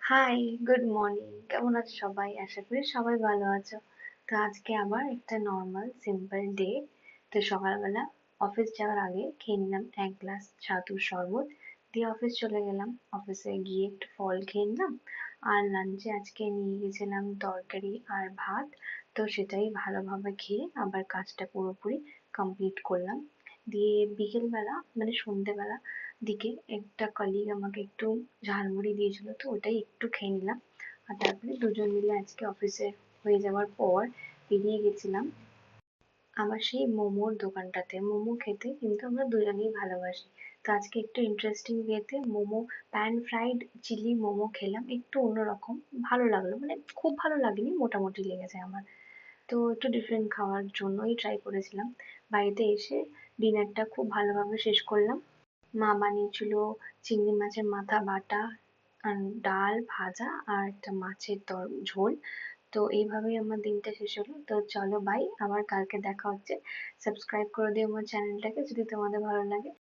High, good morning. কেমন আছো সবাই? আশা করি সবাই ভালো আছো। তো আজকে আবার একটা নর্মাল সিম্পল ডে। তো সকালবেলা অফিস যাওয়ার আগে খেয়ে নিলাম এক গ্লাস ছাতুর শরবত, দিয়ে অফিস চলে গেলাম। অফিসে গিয়ে একটু ফল খেয়ে নিলাম। আর লাঞ্চে আজকে নিয়ে গেছিলাম তরকারি আর ভাত। তো সেটাই ভালোভাবে খেয়ে আবার কাজটা পুরোপুরি কমপ্লিট করলাম। দিয়ে বিকেলবেলা মানে সন্ধ্যেবেলা দিকে একটা কলিগ আমাকে একটু ঝালমুড়ি দিয়েছিল, তো ওটাই একটু খেয়ে নিলাম। আর তারপরে দুজন মিলে আজকে অফিসে হয়ে যাওয়ার পর বেরিয়ে গেছিলাম আমার সেই মোমোর দোকানটাতে। মোমো খেতে কিন্তু আমরা দুজনেই ভালোবাসি। তো আজকে একটু ইন্টারেস্টিং ওয়েতে momo, pan fried chilli momo খেলাম, একটু অন্যরকম। ভালো লাগলো, মানে খুব ভালো লাগেনি, মোটামুটি লেগেছে আমার। তো একটু ডিফারেন্ট খাওয়ার জন্যই ট্রাই করেছিলাম। বাড়িতে এসে ডিনারটা খুব ভালোভাবে শেষ করলাম। মা বানিয়েছিল চিংড়ি মাছের মাথা বাটা, আর ডাল ভাজা আর একটা মাছের ঝোল। তো এইভাবেই আমার দিনটা শেষ হলো। তো চলো বাই, আবার কালকে দেখা হচ্ছে। সাবস্ক্রাইব করে দিও আমার চ্যানেলটাকে যদি তোমাদের ভালো লাগে।